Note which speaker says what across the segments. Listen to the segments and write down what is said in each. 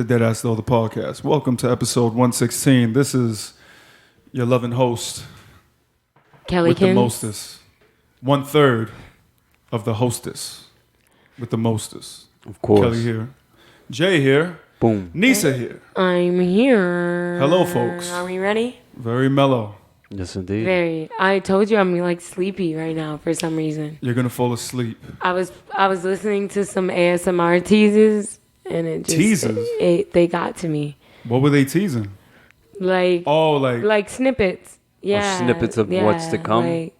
Speaker 1: to Deadass, the podcast. Welcome to episode 116. This is your loving host,
Speaker 2: Kelly
Speaker 1: with the
Speaker 2: Kins.
Speaker 1: mostest. 1/3 of the hostess with the mostest.
Speaker 3: Of course.
Speaker 1: Kelly here. Jay here.
Speaker 3: Boom.
Speaker 1: Nisa here.
Speaker 2: I'm here.
Speaker 1: Hello, folks.
Speaker 2: Are we ready?
Speaker 1: Very mellow.
Speaker 3: Yes, indeed.
Speaker 2: Very. I told you I'm like sleepy right now for some reason.
Speaker 1: You're going to fall asleep.
Speaker 2: I was listening to some ASMR teases and it just
Speaker 1: Teases?
Speaker 2: they got to me.
Speaker 1: What were they teasing?
Speaker 2: Like
Speaker 1: like
Speaker 2: snippets. Yeah.
Speaker 3: snippets of what's to come?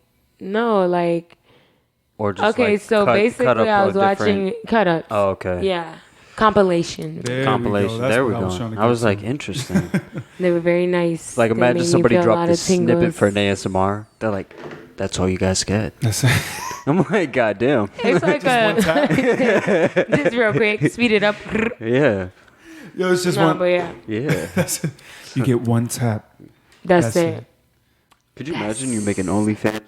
Speaker 3: Or just
Speaker 2: okay,
Speaker 3: like
Speaker 2: so basically
Speaker 3: cut up
Speaker 2: I was watching cut ups.
Speaker 3: Oh, okay.
Speaker 2: Yeah. Compilation.
Speaker 3: Compilation. There we go. I was like, interesting.
Speaker 2: They were very nice.
Speaker 3: Like,
Speaker 2: They
Speaker 3: imagine
Speaker 2: made me
Speaker 3: somebody
Speaker 2: feel a lot
Speaker 3: dropped
Speaker 2: of
Speaker 3: a snippet
Speaker 2: tingles.
Speaker 3: for an ASMR. They're like, that's all you guys get.
Speaker 1: That's it.
Speaker 3: I'm like, goddamn.
Speaker 2: It's like just real quick, speed it up.
Speaker 3: Yeah.
Speaker 1: Yo, it's just
Speaker 2: No,
Speaker 1: one.
Speaker 2: but yeah,
Speaker 3: Yeah.
Speaker 1: That's it. You get one tap.
Speaker 2: that's it.
Speaker 3: Could you imagine you make an OnlyFans?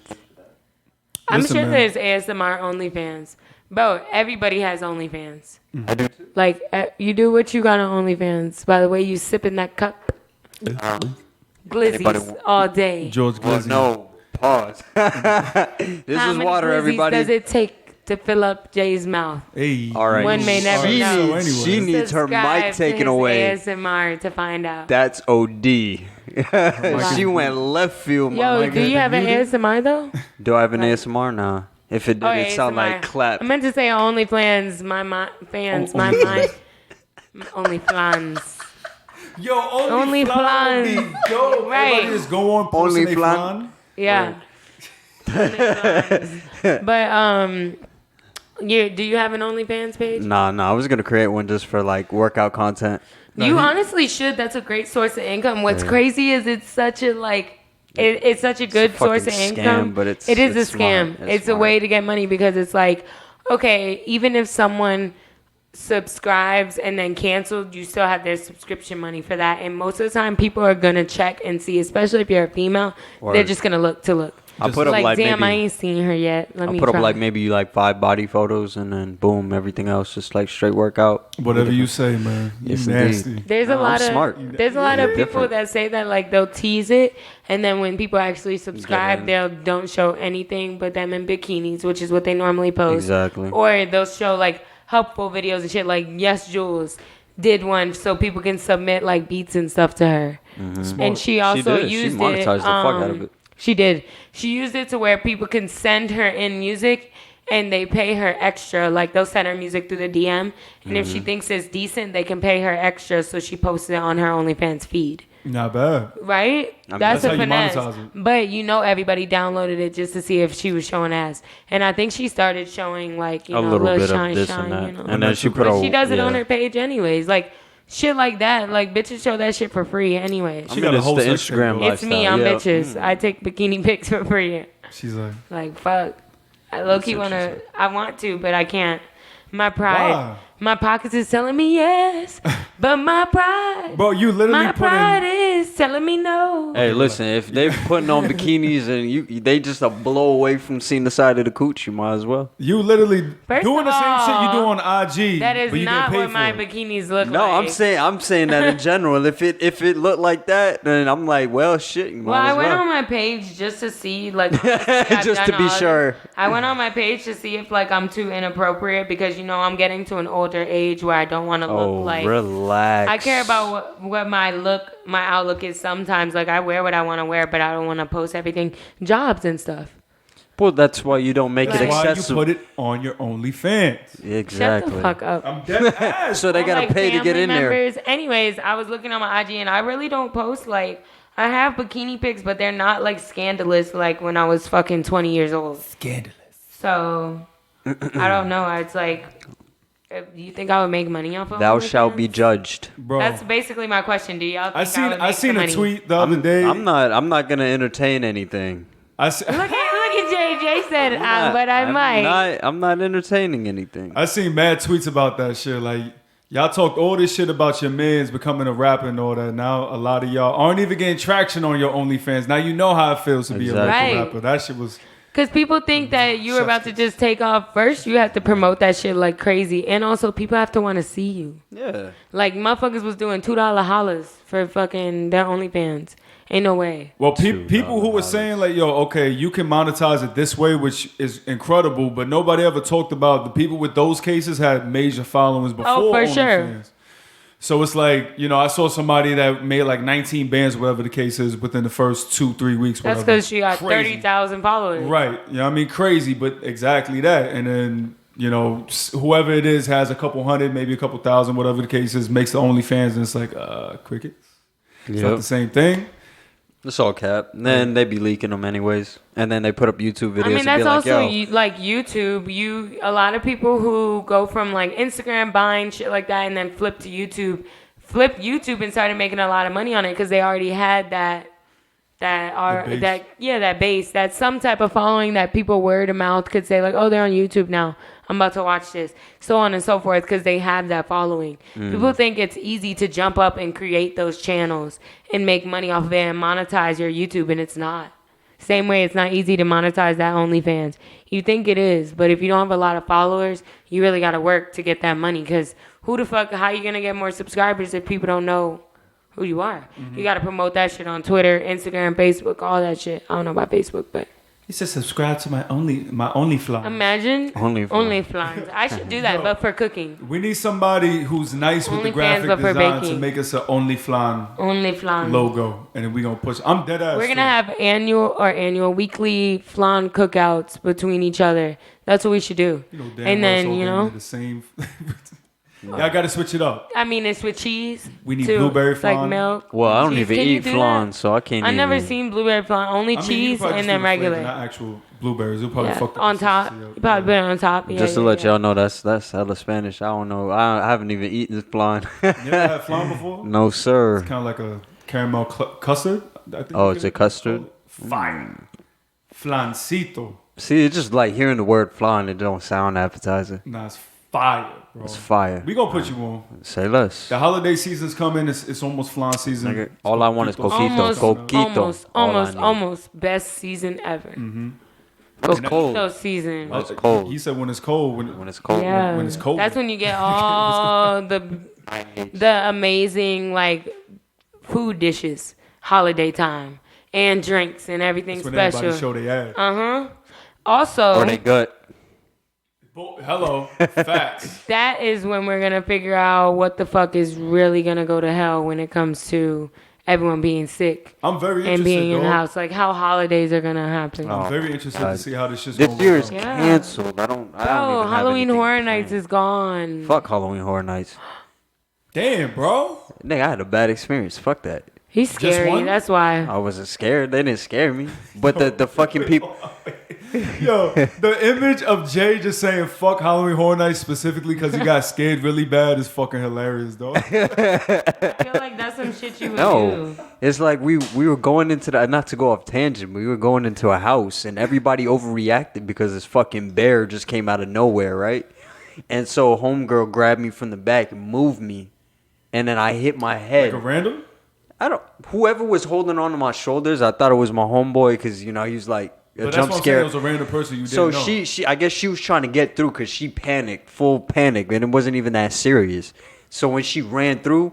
Speaker 2: I'm
Speaker 1: Listen,
Speaker 2: sure
Speaker 1: man.
Speaker 2: there's ASMR OnlyFans. Bro, everybody has OnlyFans.
Speaker 3: I do too.
Speaker 2: Like, you do what you got on OnlyFans. By the way, you sipping that cup.
Speaker 3: Anybody
Speaker 2: Glizzies
Speaker 3: want-
Speaker 2: all day.
Speaker 1: George
Speaker 3: Well,
Speaker 1: Glizzy.
Speaker 3: no. Pause. This
Speaker 2: How
Speaker 3: is
Speaker 2: many
Speaker 3: water,
Speaker 2: glizzies
Speaker 3: everybody.
Speaker 2: does it take to fill up Jay's mouth?
Speaker 1: Hey.
Speaker 3: All right.
Speaker 2: One may never
Speaker 3: she
Speaker 2: know.
Speaker 3: Needs, she needs her
Speaker 2: Subscribe
Speaker 3: mic
Speaker 2: to
Speaker 3: taken
Speaker 2: his
Speaker 3: away.
Speaker 2: ASMR to find out.
Speaker 3: That's OD. She went left field,
Speaker 2: Yo,
Speaker 3: my
Speaker 2: do you have an ASMR though?
Speaker 3: Do I have an ASMR now? If it did, it sound like clap.
Speaker 2: I meant to say OnlyFans, fans, my mind. OnlyFans.
Speaker 1: Yo,
Speaker 2: Only flan.
Speaker 1: Yo,
Speaker 2: Right.
Speaker 1: everybody just go on posting
Speaker 3: Only
Speaker 1: they
Speaker 3: flan.
Speaker 1: flan.
Speaker 2: Yeah. But do you have an OnlyFans page?
Speaker 3: Nah, I was gonna create one just for like workout content.
Speaker 2: You honestly should. That's a great source of income. What's crazy is it's such a it's such a good source of
Speaker 3: fucking
Speaker 2: income.
Speaker 3: scam, but
Speaker 2: it is
Speaker 3: it's
Speaker 2: a scam.
Speaker 3: smart.
Speaker 2: It's a way to get money because it's like, okay, even if someone subscribes and then canceled, you still have their subscription money for that. And most of the time, people are gonna check and see, especially if you're a female, they're just gonna look.
Speaker 3: I'll put up like
Speaker 2: damn, I
Speaker 3: maybe
Speaker 2: ain't seen her yet. Let me
Speaker 3: I'll put
Speaker 2: try.
Speaker 3: up like maybe like 5 body photos and then boom, everything else just like straight workout.
Speaker 1: Whatever you say, man. You
Speaker 3: Yes,
Speaker 1: nasty.
Speaker 3: indeed.
Speaker 2: There's a
Speaker 3: No,
Speaker 2: lot
Speaker 3: I'm
Speaker 2: of
Speaker 3: smart.
Speaker 2: there's a lot of people
Speaker 3: Different.
Speaker 2: that say that like they'll tease it, and then when people actually subscribe, they don't show anything but them in bikinis, which is what they normally post.
Speaker 3: Exactly.
Speaker 2: Or they'll show like helpful videos and shit. Like Yes Jules did one so people can submit like beats and stuff to her, and she also
Speaker 3: did. She
Speaker 2: used
Speaker 3: monetized
Speaker 2: it.
Speaker 3: the fuck out of it.
Speaker 2: She did. She used it to where people can send her in music and they pay her extra. Like they'll send her music through the DM. And if she thinks it's decent, they can pay her extra. So she posts it on her OnlyFans feed.
Speaker 1: Not bad.
Speaker 2: Right?
Speaker 3: mean,
Speaker 2: That's
Speaker 1: that's
Speaker 2: a
Speaker 1: how you
Speaker 2: finesse.
Speaker 1: monetize it.
Speaker 2: But you know everybody downloaded it just to see if she was showing ass. And I think she started showing like, you
Speaker 3: A
Speaker 2: know,
Speaker 3: little
Speaker 2: little
Speaker 3: bit
Speaker 2: shine,
Speaker 3: of this
Speaker 2: shine,
Speaker 3: and that.
Speaker 2: you know.
Speaker 3: And then she put
Speaker 2: But
Speaker 3: a
Speaker 2: she does it on
Speaker 3: yeah.
Speaker 2: her page anyways. Like shit like that. Like bitches show that shit for free anyways.
Speaker 1: She got a
Speaker 3: it's
Speaker 1: whole
Speaker 3: the
Speaker 1: section
Speaker 3: Instagram
Speaker 1: going.
Speaker 2: It's me, I'm
Speaker 3: lifestyle, yeah.
Speaker 2: bitches. I take bikini pics for free.
Speaker 1: She's like,
Speaker 2: Like fuck, I low key wanna. I want to, but I can't. My pride,
Speaker 1: Why?
Speaker 2: my pockets is telling me yes, but my pride,
Speaker 1: bro, you literally
Speaker 2: my
Speaker 1: put
Speaker 2: pride
Speaker 1: in.
Speaker 2: is telling me no.
Speaker 3: Hey, listen, if they're putting on bikinis and they just a blow away from seeing the side of the cooch, you might as well.
Speaker 1: You literally
Speaker 2: First
Speaker 1: doing
Speaker 2: of
Speaker 1: the same shit you do
Speaker 2: all,
Speaker 1: on IG.
Speaker 2: That is
Speaker 1: but you
Speaker 2: not
Speaker 1: get paid
Speaker 2: what my
Speaker 1: for it.
Speaker 2: bikinis look
Speaker 3: No,
Speaker 2: like.
Speaker 3: I'm saying that in general. If it looked like that, then I'm like, well, shit. You might
Speaker 2: Well, I
Speaker 3: as
Speaker 2: went
Speaker 3: well.
Speaker 2: on my page just to see, like,
Speaker 3: Just to be sure.
Speaker 2: I went on my page to see if, like, I'm too inappropriate because, you know, I'm getting to an older age where I don't want to look like.
Speaker 3: Relax.
Speaker 2: I care about what my outlook is sometimes. Like, I wear what I want to wear, but I don't want to post everything. Jobs and stuff.
Speaker 3: Well, that's why you don't make
Speaker 2: Like-
Speaker 3: it
Speaker 1: Why you
Speaker 3: accessible.
Speaker 1: put it on your OnlyFans?
Speaker 3: Exactly.
Speaker 2: Shut the fuck up.
Speaker 1: I'm dead ass.
Speaker 3: So they
Speaker 2: Or,
Speaker 3: gotta
Speaker 2: like,
Speaker 3: pay to get
Speaker 2: family
Speaker 3: in there.
Speaker 2: members. Anyways, I was looking on my IG and I really don't post, like, I have bikini pics, but they're not, like, scandalous like when I was fucking 20 years old.
Speaker 1: Scandalous.
Speaker 2: So, I don't know. It's like, do you think I would make money off of
Speaker 3: Thou
Speaker 2: OnlyFans?
Speaker 3: shalt be judged.
Speaker 2: Bro. That's basically my question. Do y'all think
Speaker 1: I seen a
Speaker 2: money?
Speaker 1: tweet the other day.
Speaker 3: I'm not gonna entertain anything.
Speaker 1: I see,
Speaker 2: Look at Jay. Jay said, but I might.
Speaker 3: I'm not entertaining anything.
Speaker 1: I seen mad tweets about that shit. Like, y'all talked all this shit about your mans becoming a rapper and all that. Now a lot of y'all aren't even getting traction on your OnlyFans. Now you know how it feels to be a
Speaker 3: Exactly.
Speaker 1: rapper. That shit was
Speaker 2: Because people think that you're about to just take off. First, you have to promote that shit like crazy. And also, people have to want to see you.
Speaker 3: Yeah.
Speaker 2: Like, motherfuckers was doing $2 hollers for fucking their OnlyFans. Ain't no way.
Speaker 1: Well, people who were saying, like, yo, okay, you can monetize it this way, which is incredible, but nobody ever talked about the people with those cases had major followings before.
Speaker 2: Oh, for
Speaker 1: OnlyFans.
Speaker 2: sure.
Speaker 1: So it's like, you know, I saw somebody that made like 19 bands, whatever the case is, within the first 2-3 weeks.
Speaker 2: That's
Speaker 1: whatever.
Speaker 2: because she got
Speaker 1: Crazy.
Speaker 2: 30,000 followers.
Speaker 1: Right. You know what I mean? Crazy, but exactly that. And then, you know, whoever it is has a couple hundred, maybe a couple thousand, whatever the case is, makes the OnlyFans, and it's like, crickets. It's not the same thing.
Speaker 3: It's all cap. And then they be leaking them anyways. And then they put up YouTube videos.
Speaker 2: I mean,
Speaker 3: and
Speaker 2: that's
Speaker 3: be like,
Speaker 2: also
Speaker 3: yo.
Speaker 2: like YouTube. A lot of people who go from like Instagram buying shit like that and then flip YouTube and started making a lot of money on it because they already had that base, that some type of following that people word of mouth could say like, oh, they're on YouTube now. I'm about to watch this, so on and so forth, because they have that following. People think it's easy to jump up and create those channels and make money off of it and monetize your YouTube, and it's not. Same way it's not easy to monetize that OnlyFans. You think it is, but if you don't have a lot of followers, you really got to work to get that money, because how you going to get more subscribers if people don't know who you are? You got to promote that shit on Twitter, Instagram, Facebook, all that shit. I don't know about Facebook, but...
Speaker 1: He said, subscribe to my OnlyFans.
Speaker 2: Imagine OnlyFans. I should do that, but for cooking.
Speaker 1: We need somebody who's nice with the graphic design to make us an OnlyFlan logo, and then we gonna push. I'm dead ass.
Speaker 2: We're gonna have weekly flan cookouts between each other. That's what we should do. And then
Speaker 1: the same. Y'all gotta switch it up.
Speaker 2: I mean, it's with cheese.
Speaker 1: We need blueberry flan.
Speaker 2: Like milk.
Speaker 3: Well, I don't
Speaker 2: cheese.
Speaker 3: even eat flan, so I can't.
Speaker 2: I never seen blueberry flan. Only cheese and then regular.
Speaker 1: Not actual blueberries. You'll probably fuck
Speaker 2: on top. You probably put it on top.
Speaker 3: Just to let y'all know, that's hella Spanish. I don't know. I haven't even eaten flan.
Speaker 1: You ever had flan before?
Speaker 3: No, sir.
Speaker 1: It's kind of like a caramel custard.
Speaker 3: Oh, it's a custard.
Speaker 1: Fine. Flancito.
Speaker 3: See, it's just like hearing the word flan. It don't sound appetizing.
Speaker 1: Nah, it's fire, bro.
Speaker 3: It's fire.
Speaker 1: We gonna put you on.
Speaker 3: Say less.
Speaker 1: The holiday season's coming. It's almost flan season.
Speaker 3: Nigga, all I want is coquito.
Speaker 2: Almost best season ever.
Speaker 3: Mm-hmm. It's cold.
Speaker 2: Coquito season.
Speaker 3: It's cold.
Speaker 1: He said when it's cold.
Speaker 3: When it's cold.
Speaker 2: Yeah.
Speaker 1: When it's cold.
Speaker 2: That's when you get all the amazing like food dishes, holiday time, and drinks and everything
Speaker 1: That's when
Speaker 2: special.
Speaker 1: everybody show their ass.
Speaker 2: Also,
Speaker 3: or they gut.
Speaker 1: Hello, facts.
Speaker 2: That is when we're gonna figure out what the fuck is really gonna go to hell when it comes to everyone being sick.
Speaker 1: I'm very interested,
Speaker 2: and being in the
Speaker 1: dog.
Speaker 2: house, like how holidays are gonna happen.
Speaker 1: I'm very interested to see how this shit's going.
Speaker 3: This year is canceled. I don't even
Speaker 2: Halloween
Speaker 3: have
Speaker 2: Horror
Speaker 3: anything
Speaker 2: Nights
Speaker 3: planned.
Speaker 2: is gone.
Speaker 3: Fuck Halloween Horror Nights.
Speaker 1: Damn, bro.
Speaker 3: Nigga, I had a bad experience. Fuck that.
Speaker 2: He's scary.
Speaker 1: one?
Speaker 2: That's why.
Speaker 3: I wasn't scared. They didn't scare me. But the fucking people.
Speaker 1: Yo, the image of Jay just saying "fuck Halloween Horror Nights" specifically because he got scared really bad is fucking hilarious, though.
Speaker 2: I feel like that's some shit you would do.
Speaker 3: It's like we were going into not to go off tangent, but we were going into a house and everybody overreacted because this fucking bear just came out of nowhere, right? And so homegirl grabbed me from the back and moved me, and then I hit my head.
Speaker 1: Like a random?
Speaker 3: Whoever was holding on to my shoulders, I thought it was my homeboy because he was like a
Speaker 1: But
Speaker 3: jump
Speaker 1: that's what I'm saying,
Speaker 3: scare.
Speaker 1: it was a random person you
Speaker 3: So
Speaker 1: didn't know.
Speaker 3: she I guess she was trying to get through because she panicked, full panic, and it wasn't even that serious. So when she ran through,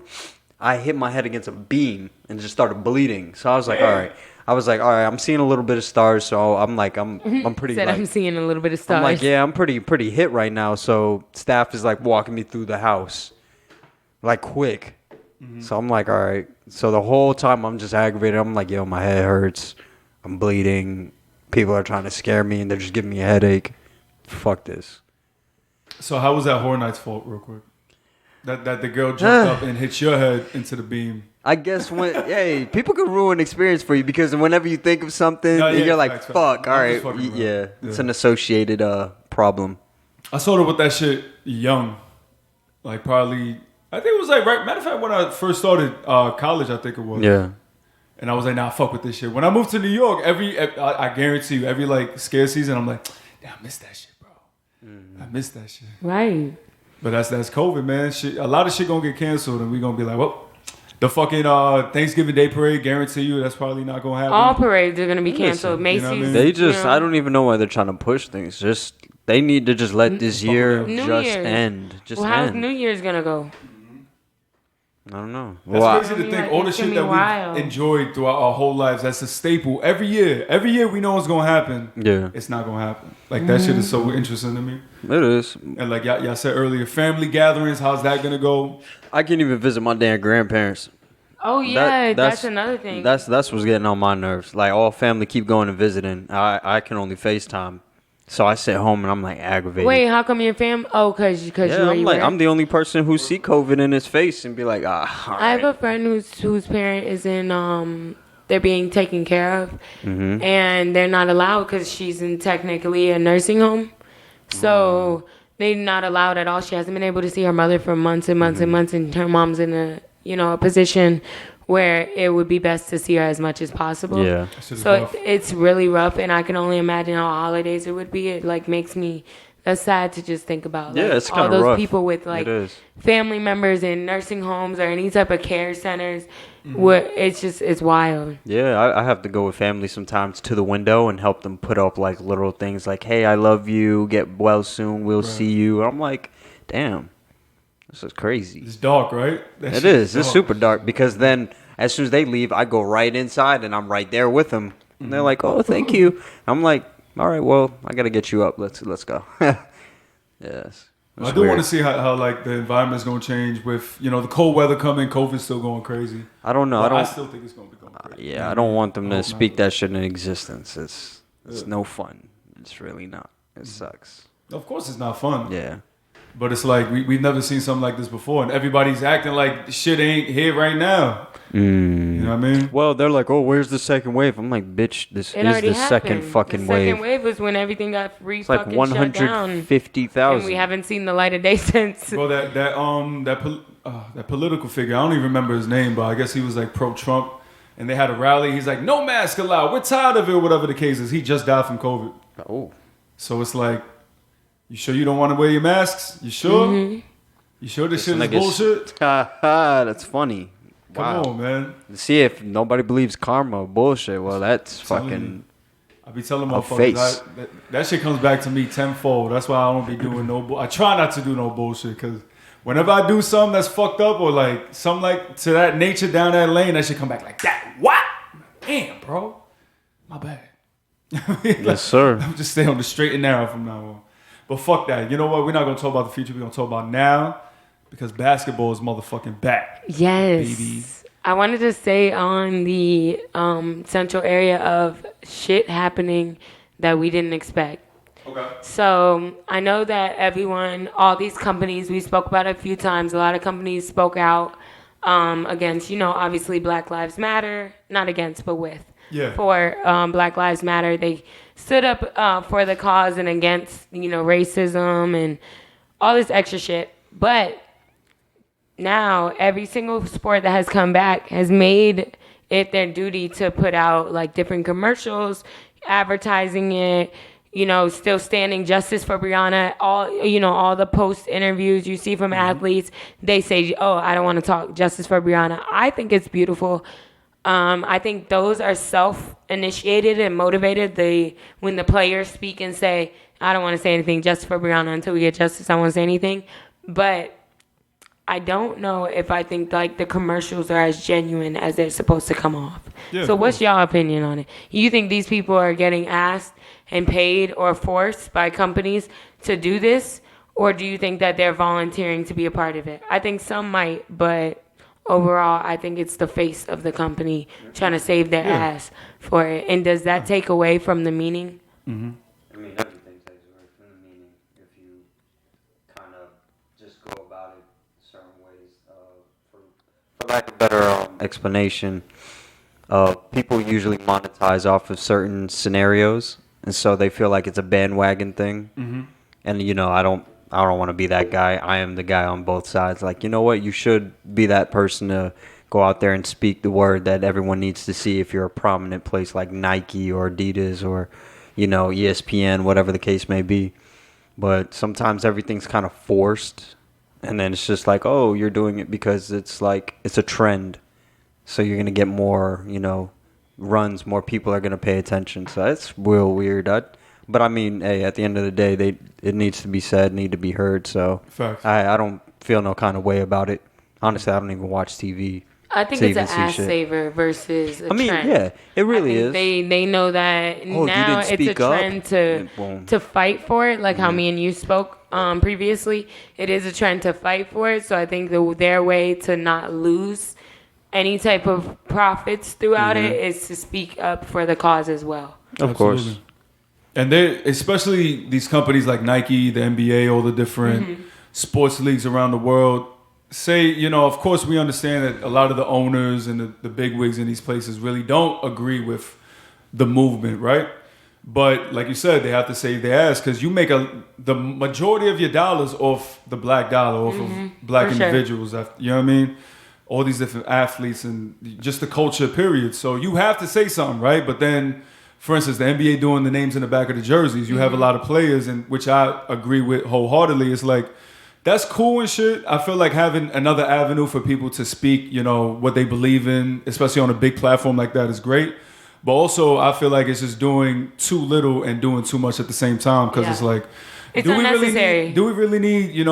Speaker 3: I hit my head against a beam and just started bleeding. So I was like, all right. I'm seeing a little bit of stars. So I'm pretty.
Speaker 2: Said
Speaker 3: like,
Speaker 2: I'm seeing a little bit of stars.
Speaker 3: I'm like, yeah, I'm pretty hit right now. So staff is like walking me through the house, like quick. Mm-hmm. So I'm like, all right. So the whole time I'm just aggravated. I'm like, yo, my head hurts. I'm bleeding. People are trying to scare me and they're just giving me a headache. Fuck this.
Speaker 1: So how was that Horror Nights fault, real quick? That the girl jumped up and hit your head into the beam.
Speaker 3: I guess hey, people can ruin experience for you because whenever you think of something, you're like,
Speaker 1: facts.
Speaker 3: fuck, all right.
Speaker 1: Yeah,
Speaker 3: It's an associated problem.
Speaker 1: I started with that shit young. Like probably, I think it was like, right, matter of fact, when I first started college, I think it was.
Speaker 3: Yeah.
Speaker 1: And I was like, nah, fuck with this shit. When I moved to New York, I guarantee you, every like scare season, I'm like, damn, I miss that shit, bro. I miss that shit.
Speaker 2: Right.
Speaker 1: But that's COVID, man. Shit, a lot of shit gonna get canceled, and we gonna be like, well, The fucking Thanksgiving Day parade, guarantee you that's probably not gonna happen.
Speaker 2: All parades are gonna be canceled.
Speaker 3: Listen,
Speaker 2: Macy's.
Speaker 1: you know what I mean?
Speaker 3: They just, I don't even know why they're trying to push things. Just, they need to just let this year
Speaker 2: New
Speaker 3: just
Speaker 2: Year's.
Speaker 3: end. Just
Speaker 2: Well, how's
Speaker 3: end.
Speaker 2: New Year's gonna go?
Speaker 3: I don't know.
Speaker 1: That's
Speaker 3: Well,
Speaker 1: crazy to think.
Speaker 2: like,
Speaker 1: All the
Speaker 2: it's
Speaker 1: shit
Speaker 2: gonna
Speaker 1: that
Speaker 2: be wild.
Speaker 1: we've enjoyed throughout our whole lives, that's a staple. Every year we know what's gonna happen.
Speaker 3: yeah,
Speaker 1: It's not gonna happen. Like that shit is so interesting to me.
Speaker 3: it is.
Speaker 1: And like y'all said earlier, family gatherings, how's that gonna go?
Speaker 3: I can't even visit my damn grandparents.
Speaker 2: Oh yeah,
Speaker 3: That-
Speaker 2: that's another thing.
Speaker 3: That's what's getting on my nerves. Like, all family keep going and visiting. I can only FaceTime. So I sit home and I'm like aggravated.
Speaker 2: Wait, how come your fam? Oh, cause
Speaker 3: yeah,
Speaker 2: where
Speaker 3: I'm
Speaker 2: you
Speaker 3: like,
Speaker 2: were?
Speaker 3: I'm the only person who see COVID in his face and be like, all
Speaker 2: I have
Speaker 3: right.
Speaker 2: a friend whose parent is in they're being taken care of,
Speaker 3: Mm-hmm.
Speaker 2: and they're not allowed because she's in technically a nursing home, so they're not allowed at all. She hasn't been able to see her mother for months and months and months, and her mom's in a position where it would be best to see her as much as possible.
Speaker 3: Yeah.
Speaker 1: That shit is
Speaker 2: So
Speaker 1: rough.
Speaker 2: it's really rough, and I can only imagine how holidays it would be. It like makes me that's sad to just think about.
Speaker 3: Yeah,
Speaker 2: like,
Speaker 3: it's
Speaker 2: all
Speaker 3: kinda
Speaker 2: those
Speaker 3: rough.
Speaker 2: people with like
Speaker 3: It is.
Speaker 2: family members in nursing homes or any type of care centers. Where it's wild.
Speaker 3: Yeah, I have to go with family sometimes to the window and help them put up like little things like, hey, I love you, get well soon, we'll see you. I'm like, damn, this is crazy.
Speaker 1: It's dark, right? That
Speaker 3: It
Speaker 1: shit
Speaker 3: is. It's
Speaker 1: dark.
Speaker 3: super dark because then as soon as they leave, I go right inside and I'm right there with them. And they're like, oh, thank you. I'm like, all right, well, I got to get you up. Let's go. Yes.
Speaker 1: I do want to see how like the environment's gonna change with the cold weather coming. COVID's still going crazy.
Speaker 3: I don't know.
Speaker 1: But I
Speaker 3: I don't.
Speaker 1: still think it's gonna be going crazy.
Speaker 3: Yeah, I don't want them to
Speaker 1: hope
Speaker 3: speak
Speaker 1: not.
Speaker 3: that shit in existence. It's no fun. It's really not. It sucks.
Speaker 1: Of course, it's not fun.
Speaker 3: Yeah.
Speaker 1: But it's like we've never seen something like this before, and everybody's acting like shit ain't here right now. You know what I mean?
Speaker 3: Well, they're like, oh, where's the second wave? I'm like, bitch, this
Speaker 2: It
Speaker 3: is
Speaker 2: already
Speaker 3: the
Speaker 2: happened.
Speaker 3: second fucking
Speaker 2: the
Speaker 3: wave.
Speaker 2: second wave was when everything got
Speaker 3: It's like
Speaker 2: fucking shut down, and
Speaker 3: 150,000.
Speaker 2: we haven't seen the light of day since.
Speaker 1: Bro, that political figure, I don't even remember his name, but I guess he was like pro-Trump, and they had a rally. He's like, no mask allowed. We're tired of it, whatever the case is. He just died from COVID.
Speaker 3: Oh.
Speaker 1: So it's like, you sure you don't want to wear your masks? You sure? You sure this shit is bullshit?
Speaker 3: That's funny.
Speaker 1: Come
Speaker 3: Wow.
Speaker 1: on, man.
Speaker 3: See, if nobody believes karma, bullshit. Well, that's
Speaker 1: telling
Speaker 3: fucking.
Speaker 1: I be telling
Speaker 3: A
Speaker 1: motherfuckers
Speaker 3: face.
Speaker 1: that shit comes back to me tenfold. That's why I don't be doing I try not to do no bullshit because whenever I do something that's fucked up or like something like to that nature down that lane, that shit come back like that. What? Damn, bro. My bad.
Speaker 3: Yes, sir.
Speaker 1: I'm just stay on the straight and narrow from now on. But fuck that. You know what? We're not gonna talk about the future. We're gonna talk about now because basketball is motherfucking back.
Speaker 2: Yes.
Speaker 1: Baby.
Speaker 2: I wanted to stay on the central area of shit happening that we didn't expect.
Speaker 1: Okay.
Speaker 2: So I know that all these companies, we spoke about it a few times, a lot of companies spoke out against, obviously Black Lives Matter, not against, but with.
Speaker 1: Yeah.
Speaker 2: For Black Lives Matter. They stood up for the cause and against, racism and all this extra shit. But now every single sport that has come back has made it their duty to put out like different commercials, advertising it, still standing justice for Breonna. All the post interviews you see from athletes, they say, oh, I don't want to talk justice for Breonna. I think it's beautiful. I think those are self-initiated and motivated. When the players speak and say, I don't want to say anything justice for Breonna until we get justice, I won't say anything. But I don't know if I think like the commercials are as genuine as they're supposed to come off.
Speaker 1: Yeah,
Speaker 2: so
Speaker 1: of
Speaker 2: what's
Speaker 1: course.
Speaker 2: y'all opinion on it? You think these people are getting asked and paid or forced by companies to do this? Or do you think that they're volunteering to be a part of it? I think some might, but overall, I think it's the face of the company trying to save their ass for it. And does that take away from the meaning?
Speaker 3: I mean, everything takes away from the meaning if you kind of just go about it certain ways. For lack of a better explanation, people usually monetize off of certain scenarios, and so they feel like it's a bandwagon thing. And I don't want to be that guy. I am the guy on both sides. Like, you know what? You should be that person to go out there and speak the word that everyone needs to see if you're a prominent place like Nike or Adidas or ESPN, whatever the case may be. But sometimes everything's kind of forced, and then it's just like, oh, you're doing it because it's like it's a trend. so you're gonna get more, runs. More people are gonna pay attention. So that's real weird. But I mean, hey, at the end of the day, it needs to be said, need to be heard. So
Speaker 1: Facts.
Speaker 3: I don't feel no kind of way about it. Honestly, I don't even watch TV.
Speaker 2: I think it's an ass saver versus a trend.
Speaker 3: Yeah, it really is.
Speaker 2: They know that now it's a trend to fight for it, like how me and you spoke previously. It is a trend to fight for it, so I think their way to not lose any type of profits throughout it is to speak up for the cause as well.
Speaker 3: Of course.
Speaker 1: And they, especially these companies like Nike, the NBA, all the different sports leagues around the world, say, of course we understand that a lot of the owners and the bigwigs in these places really don't agree with the movement, right? But like you said, they have to save their ass because you make the majority of your dollars off the black dollar, off of black individuals. Sure. You know what I mean? All these different athletes and just the culture, period. So you have to say something, right? But then, for instance, the NBA doing the names in the back of the jerseys, you have a lot of players, and which I agree with wholeheartedly. It's like, that's cool and shit. I feel like having another avenue for people to speak, what they believe in, especially on a big platform like that, is great. But also, I feel like it's just doing too little and doing too much at the same time. Because it's like,
Speaker 2: it's unnecessary.
Speaker 1: Do we really need,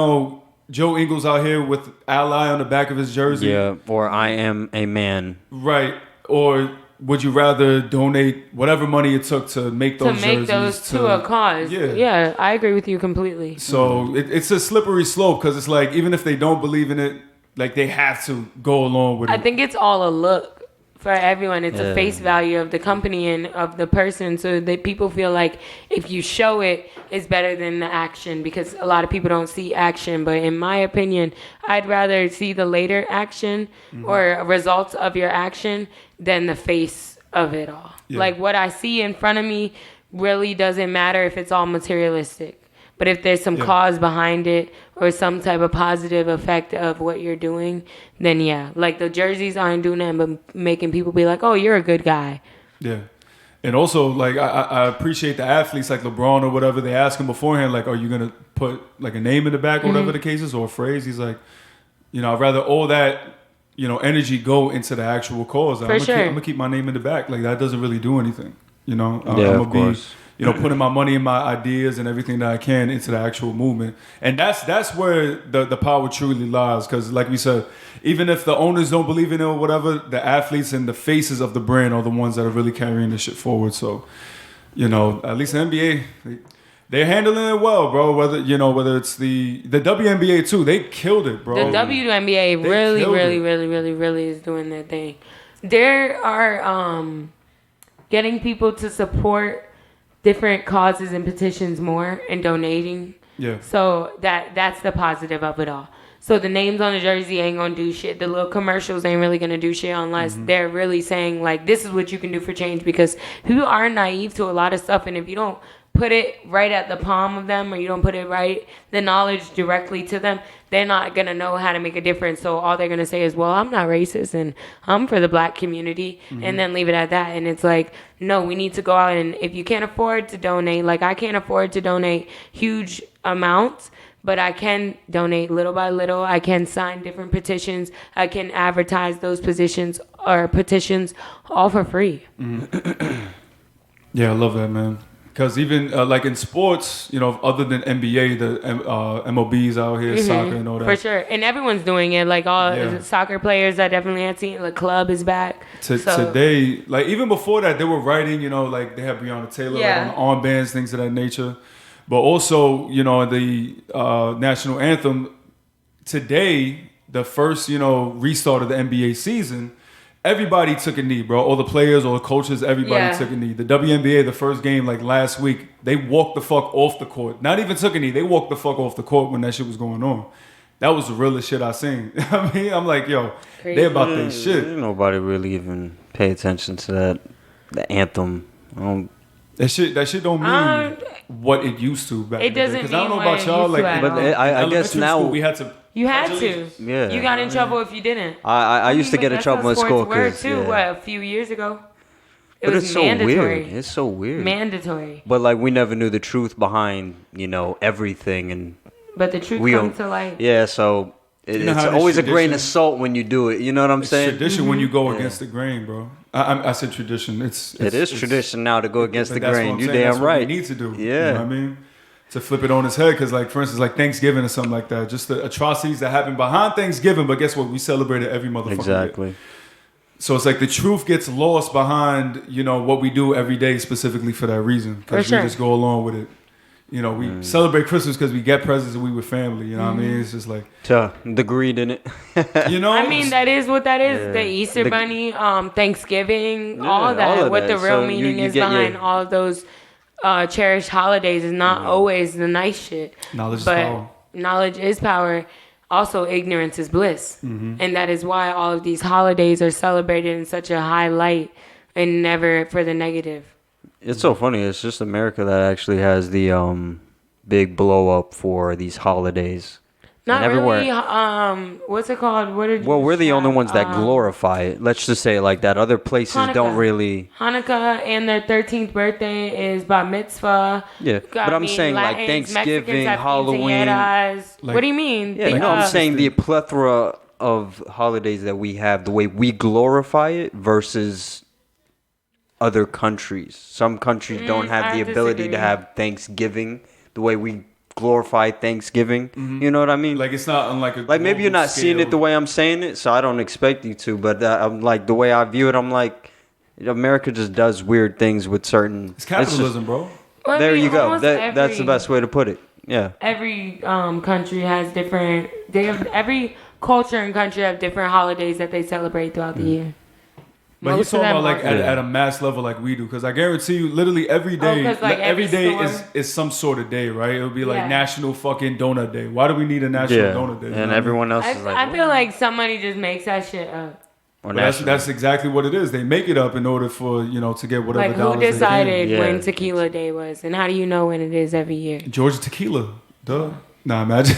Speaker 1: Joe Ingles out here with Ally on the back of his jersey?
Speaker 3: Yeah, or I am a man.
Speaker 1: Right. Or would you rather donate whatever money it took to make those jerseys? To make those
Speaker 2: to a cause. Yeah, I agree with you completely.
Speaker 1: So it's a slippery slope because it's like, even if they don't believe in it, like they have to go along with it.
Speaker 2: I think it's all a look for everyone. It's a face value of the company and of the person, so that people feel like if you show it, it's better than the action, because a lot of people don't see action. But in my opinion, I'd rather see the later action or results of your action than the face of it all. Like what I see in front of me really doesn't matter if it's all materialistic. But if there's some cause behind it or some type of positive effect of what you're doing, then like the jerseys aren't doing that, but making people be like, oh, you're a good guy. Yeah.
Speaker 1: And also, like, I appreciate the athletes like LeBron or whatever. They ask him beforehand, like, are you going to put like a name in the back or whatever the case is, or a phrase? He's like, I'd rather all that, energy go into the actual cause. I'm going to keep my name in the back. Like, that doesn't really do anything, I'm going to be... putting my money and my ideas and everything that I can into the actual movement. And that's where the power truly lies. Because like we said, even if the owners don't believe in it or whatever, the athletes and the faces of the brand are the ones that are really carrying this shit forward. So, at least the NBA, they're handling it well, bro. Whether it's the WNBA too, they killed it, bro.
Speaker 2: The WNBA really is doing their thing. They are getting people to support different causes and petitions more and donating. Yeah. So that's the positive of it all. So the names on the jersey ain't gonna do shit. The little commercials ain't really gonna do shit unless they're really saying like, this is what you can do for change, because people are naive to a lot of stuff, and if you don't put it right at the palm of them, or you don't put it the knowledge directly to them, they're not going to know how to make a difference. So all they're going to say is, well, I'm not racist and I'm for the black community, and then leave it at that. And it's like, no, we need to go out, and if you can't afford to donate, like I can't afford to donate huge amounts, but I can donate little by little. I can sign different petitions. I can advertise those petitions all for free.
Speaker 1: Yeah, I love that, man. Because even like in sports, other than NBA, the MLBs out here, soccer and all that.
Speaker 2: For sure. And everyone's doing it. Like all soccer players, I definitely had seen. The club is back.
Speaker 1: Today, like even before that, they were writing, like they have Breonna Taylor like, on armbands, things of that nature. But also, the national anthem, today, the first, restart of the NBA season, everybody took a knee, bro. All the players, all the coaches, everybody took a knee. The WNBA, the first game, like last week, they walked the fuck off the court. Not even took a knee. They walked the fuck off the court when that shit was going on. That was the realest shit I seen. I mean, I'm like, yo, they about their shit.
Speaker 3: Nobody really even pay attention to that. The anthem.
Speaker 1: That shit don't mean what it used to back then.
Speaker 2: It doesn't mean
Speaker 1: because I don't know about y'all. Like,
Speaker 3: but I guess now
Speaker 1: we had to.
Speaker 2: You had to.
Speaker 3: Yeah.
Speaker 2: You got in trouble if you didn't.
Speaker 3: I used to get in trouble in school because
Speaker 2: a few years ago.
Speaker 3: But it's so weird. It's so weird.
Speaker 2: Mandatory.
Speaker 3: But like we never knew the truth behind everything, and
Speaker 2: but the truth comes to light.
Speaker 3: Yeah, so It's
Speaker 1: know how
Speaker 3: always
Speaker 1: this
Speaker 3: a grain of
Speaker 1: tradition-
Speaker 3: salt when you do it. You know what I'm
Speaker 1: It's
Speaker 3: saying?
Speaker 1: tradition when you go against the grain, bro. I said tradition.
Speaker 3: It is tradition now to go against the
Speaker 1: but that's what
Speaker 3: grain.
Speaker 1: I'm
Speaker 3: You
Speaker 1: saying.
Speaker 3: damn
Speaker 1: That's what
Speaker 3: right.
Speaker 1: we need to do.
Speaker 3: Yeah.
Speaker 1: You know what I mean? To flip it on its head, because like for instance, like Thanksgiving or something like that, just the atrocities that happen behind Thanksgiving. But guess what? We celebrate it every motherfucking
Speaker 3: Exactly.
Speaker 1: day. So it's like the truth gets lost behind what we do every day specifically for that reason, because
Speaker 2: For sure.
Speaker 1: we just go along with it. We celebrate Christmas because we get presents and we with family. You know what I mean? It's just like
Speaker 3: The greed in it.
Speaker 2: I mean, that is what that is.
Speaker 3: Yeah.
Speaker 2: The Easter
Speaker 3: The-
Speaker 2: Bunny, Thanksgiving,
Speaker 3: Yeah,
Speaker 2: all that.
Speaker 3: all of
Speaker 2: What
Speaker 3: that.
Speaker 2: the real
Speaker 3: So
Speaker 2: meaning
Speaker 3: you
Speaker 2: is
Speaker 3: get your-
Speaker 2: behind all of those cherished holidays is not always the nice shit.
Speaker 1: Knowledge is
Speaker 2: but
Speaker 1: power.
Speaker 2: knowledge is power. Also, ignorance is bliss.
Speaker 1: Mm-hmm.
Speaker 2: And that is why all of these holidays are celebrated in such a high light and never for the negative.
Speaker 3: It's so funny. It's just America that actually has the big blow up for these holidays.
Speaker 2: Not
Speaker 3: And everywhere.
Speaker 2: really. What's it called? What did
Speaker 3: Well,
Speaker 2: you
Speaker 3: we're the only
Speaker 2: describe?
Speaker 3: ones that glorify it. Let's just say it like that. Other places don't
Speaker 2: Hanukkah.
Speaker 3: really.
Speaker 2: Hanukkah and their 13th birthday is bar mitzvah.
Speaker 3: Yeah, but I'm saying like
Speaker 2: Latins,
Speaker 3: Thanksgiving,
Speaker 2: Mexicans have
Speaker 3: Halloween.
Speaker 2: quinceañeras.
Speaker 1: Like-
Speaker 2: What do you mean?
Speaker 3: Yeah, no, I'm saying the plethora of holidays that we have, the way we glorify it versus other countries. Some countries don't have
Speaker 2: I
Speaker 3: the ability
Speaker 2: disagree.
Speaker 3: to have Thanksgiving the way we glorify Thanksgiving. You know what I mean?
Speaker 1: like it's not unlike a
Speaker 3: Like maybe you're
Speaker 1: global
Speaker 3: not seeing it
Speaker 1: scale.
Speaker 3: the way I'm saying it, so I don't expect you to. But I'm like the way I view it, I'm like America just does weird things with certain.
Speaker 1: It's capitalism, bro.
Speaker 2: Well, I
Speaker 3: There
Speaker 2: mean,
Speaker 3: you go.
Speaker 2: almost
Speaker 3: That's the
Speaker 2: every-
Speaker 3: best way to put it. Yeah.
Speaker 2: Every country has different. Every culture and country have different holidays that they celebrate throughout the year.
Speaker 1: But he's
Speaker 2: Most of
Speaker 1: talking
Speaker 2: them
Speaker 1: about like
Speaker 2: are-
Speaker 1: at a mass level like we do, because I guarantee you, literally every day,
Speaker 2: 'cause, like,
Speaker 1: every
Speaker 2: every
Speaker 1: day
Speaker 2: store-
Speaker 1: is some sort of day, right? It'll be like
Speaker 2: Yeah.
Speaker 1: National fucking Donut Day. Why do we need a National
Speaker 3: Yeah.
Speaker 1: Donut Day? You know what I
Speaker 3: And
Speaker 1: mean?
Speaker 3: everyone else is like,
Speaker 2: I feel like somebody just makes that shit up.
Speaker 3: or
Speaker 1: But that's,
Speaker 3: national.
Speaker 1: that's exactly what it is. They make it up in order for to get whatever
Speaker 2: Like, who
Speaker 1: dollars they can.
Speaker 2: decided
Speaker 3: Yeah.
Speaker 2: when Tequila Day was, and how do you know when it is every year?
Speaker 1: Georgia Tequila, duh. Nah, imagine.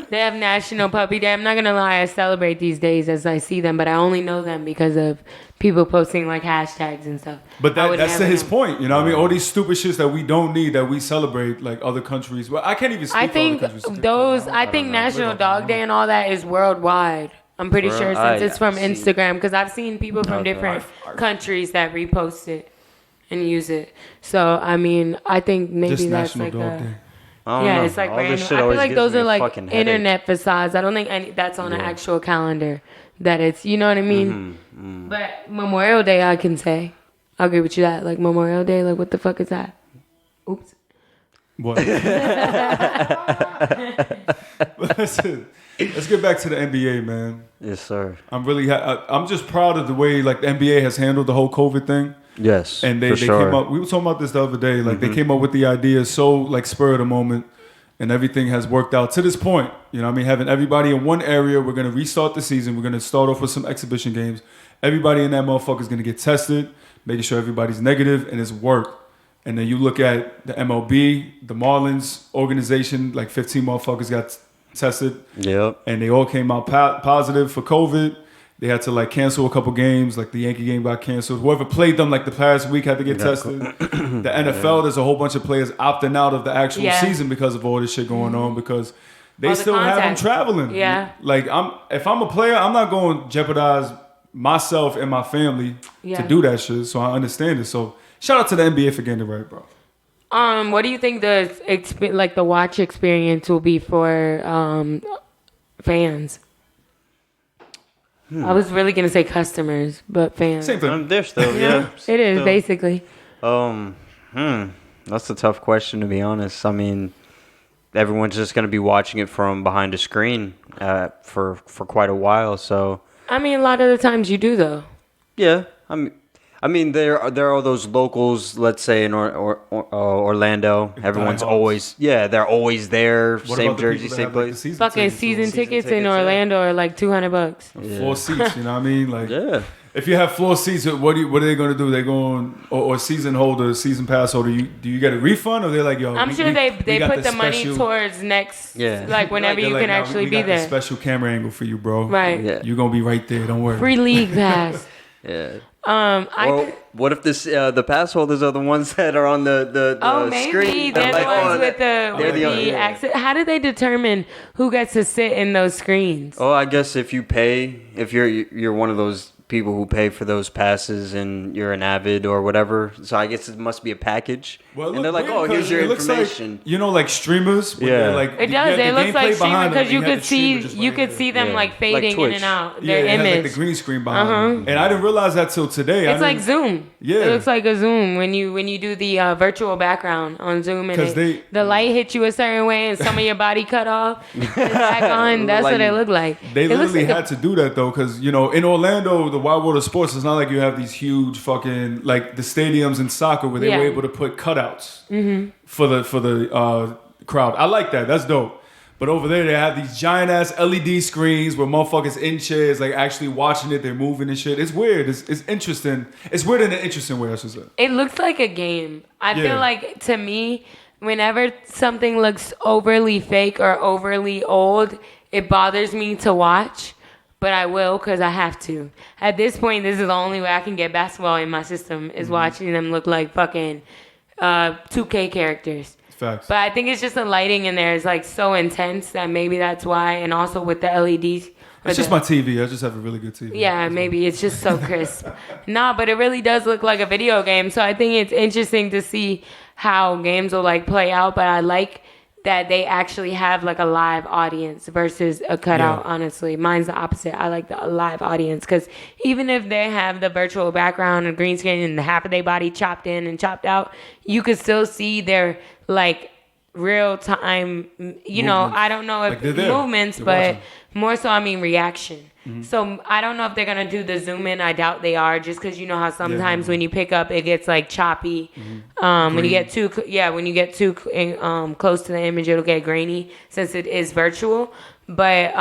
Speaker 2: They have National Puppy Day. I'm not gonna lie, I celebrate these days as I see them, but I only know them because of people posting like hashtags and stuff.
Speaker 1: But
Speaker 2: I would
Speaker 1: that's to
Speaker 2: never
Speaker 1: his
Speaker 2: know.
Speaker 1: point. You know what I mean? All these stupid shits that we don't need that we celebrate like other countries. Well, I can't even speak
Speaker 2: I
Speaker 1: for
Speaker 2: think
Speaker 1: other countries.
Speaker 2: I think National Dog Day and all that is worldwide. I'm pretty
Speaker 3: World-
Speaker 2: sure since
Speaker 3: I
Speaker 2: it's from
Speaker 3: see.
Speaker 2: Instagram, because I've seen people from
Speaker 3: Okay.
Speaker 2: different countries that repost it and use it. So I mean, I think maybe
Speaker 1: Just
Speaker 2: that's
Speaker 1: National
Speaker 2: like
Speaker 1: Dog
Speaker 2: a
Speaker 1: Day.
Speaker 3: I don't
Speaker 2: yeah,
Speaker 3: know.
Speaker 2: it's like
Speaker 3: All this
Speaker 2: random.
Speaker 3: shit
Speaker 2: I feel
Speaker 3: always
Speaker 2: like
Speaker 3: gives
Speaker 2: those
Speaker 3: me
Speaker 2: are
Speaker 3: a
Speaker 2: like
Speaker 3: fucking headache.
Speaker 2: internet facades. I don't think that's on an actual calendar. That it's you know what I mean.
Speaker 3: Mm-hmm,
Speaker 2: But Memorial Day, I can say, I'll agree with you that like Memorial Day, like what the fuck is that? Oops.
Speaker 1: What? Listen, let's get back to the NBA, man.
Speaker 3: Yes, sir.
Speaker 1: I'm just proud of the way like the NBA has handled the whole COVID thing.
Speaker 3: Yes,
Speaker 1: And they
Speaker 3: for sure.
Speaker 1: came up. We were talking about this the other day. Like they came up with the idea so like spur of the moment, and everything has worked out to this point. You know what I mean? Having everybody in one area. We're gonna restart the season. We're gonna start off with some exhibition games. Everybody in that motherfucker is gonna get tested, making sure everybody's negative, and it's worked. And then you look at the MLB, the Marlins organization. Like 15 motherfuckers got tested,
Speaker 3: Yep.
Speaker 1: and they all came out positive for COVID. They had to like cancel a couple games, like the Yankee game got canceled. Whoever played them like the past week had to get tested. The NFL, there's a whole bunch of players opting out of the actual
Speaker 2: Yeah.
Speaker 1: season because of all this shit going on, because they
Speaker 2: All the
Speaker 1: still have them
Speaker 2: contact.
Speaker 1: traveling.
Speaker 2: Yeah.
Speaker 1: Like if I'm a player, I'm not going to jeopardize myself and my family
Speaker 2: Yeah.
Speaker 1: to do that shit. So I understand it. So shout out to the NBA for getting it right, bro.
Speaker 2: What do you think the the watch experience will be for fans? I was really gonna say customers, but fans.
Speaker 1: Same thing.
Speaker 3: They're still, yeah.
Speaker 2: It is
Speaker 3: still.
Speaker 2: basically.
Speaker 3: That's a tough question, to be honest. I mean, everyone's just going to be watching it from behind a screen for quite a while. So,
Speaker 2: I mean, a lot of the times you do though.
Speaker 3: yeah. I mean, there are those locals, let's say in Orlando. Everyone's
Speaker 1: diehards.
Speaker 3: they're always there.
Speaker 1: What
Speaker 3: same
Speaker 1: about the
Speaker 3: jersey,
Speaker 1: people that
Speaker 3: same
Speaker 1: have, like, the
Speaker 3: place.
Speaker 1: season
Speaker 2: Fucking
Speaker 1: tickets?
Speaker 2: season tickets in
Speaker 3: tickets, yeah.
Speaker 2: Orlando are like $200.
Speaker 1: Floor seats, you know what I mean? Like,
Speaker 3: Yeah.
Speaker 1: if you have floor seats, what are they going to do? They're going or season holder, season pass holder. Do you get a refund, or they're like, yo?
Speaker 2: I'm sure they
Speaker 1: got
Speaker 2: put the money towards next,
Speaker 3: Yeah.
Speaker 2: like whenever
Speaker 1: They're
Speaker 2: you
Speaker 1: like,
Speaker 2: can
Speaker 1: "Nah,
Speaker 2: actually
Speaker 1: we
Speaker 2: be
Speaker 1: got this
Speaker 2: there.
Speaker 1: special camera angle for you, bro.
Speaker 2: Right.
Speaker 3: Yeah.
Speaker 1: You're gonna be right there. Don't worry.
Speaker 2: Free league pass.
Speaker 3: Yeah. What if the pass holders are the ones that are on the
Speaker 2: maybe
Speaker 3: screen?
Speaker 2: they're the ones with the
Speaker 3: yeah.
Speaker 2: access. How do they determine who gets to sit in those screens?
Speaker 3: Oh, I guess if you're one of those people who pay for those passes and you're an avid or whatever, so I guess it must be a package.
Speaker 1: Well,
Speaker 3: and they're like, oh, here's your information.
Speaker 1: Like, like streamers.
Speaker 3: Yeah,
Speaker 1: like,
Speaker 2: it does. It looks like streaming because you could see them
Speaker 3: Yeah.
Speaker 2: like fading
Speaker 3: Like
Speaker 2: in and out.
Speaker 1: Yeah,
Speaker 2: Their
Speaker 1: it has,
Speaker 2: image.
Speaker 1: like the green screen behind them. And I didn't realize that till today.
Speaker 2: It's like Zoom.
Speaker 1: Yeah.
Speaker 2: It looks like a Zoom when you do the virtual background on Zoom and the light hit you a certain way and some of your body cut off. It's back on. That's what it looked like.
Speaker 1: They literally had to do that though, because in Orlando, the Wild World of Sports, it's not like you have these huge fucking like the stadiums in soccer where they were able to put cutouts for the crowd. I like that. That's dope. But over there, they have these giant ass LED screens where motherfuckers in chairs, like actually watching it. They're moving and shit. It's weird. It's interesting. It's weird in an interesting way, I should say.
Speaker 2: It looks like a game. I feel like, to me, whenever something looks overly fake or overly old, it bothers me to watch. But I will because I have to. At this point, this is the only way I can get basketball in my system is watching them look like fucking 2K characters.
Speaker 1: Facts.
Speaker 2: But I think it's just the lighting in there is like so intense that maybe that's why. And also with the LEDs.
Speaker 1: It's just my TV. I just have a really good TV.
Speaker 2: Yeah, maybe it's just so crisp. Nah, but it really does look like a video game. So I think it's interesting to see how games will like play out. But I like that they actually have like a live audience versus a cutout, honestly. Mine's the opposite. I like the live audience because even if they have the virtual background and green screen and half of their body chopped in and chopped out, you could still see their like real time, I don't know if
Speaker 1: like
Speaker 2: movements, but more so I mean reaction. So I don't know if they're gonna do the zoom in. I doubt they are, just because you know how sometimes when you pick up it gets like choppy. When you get too close to the image, it'll get grainy since it is virtual. But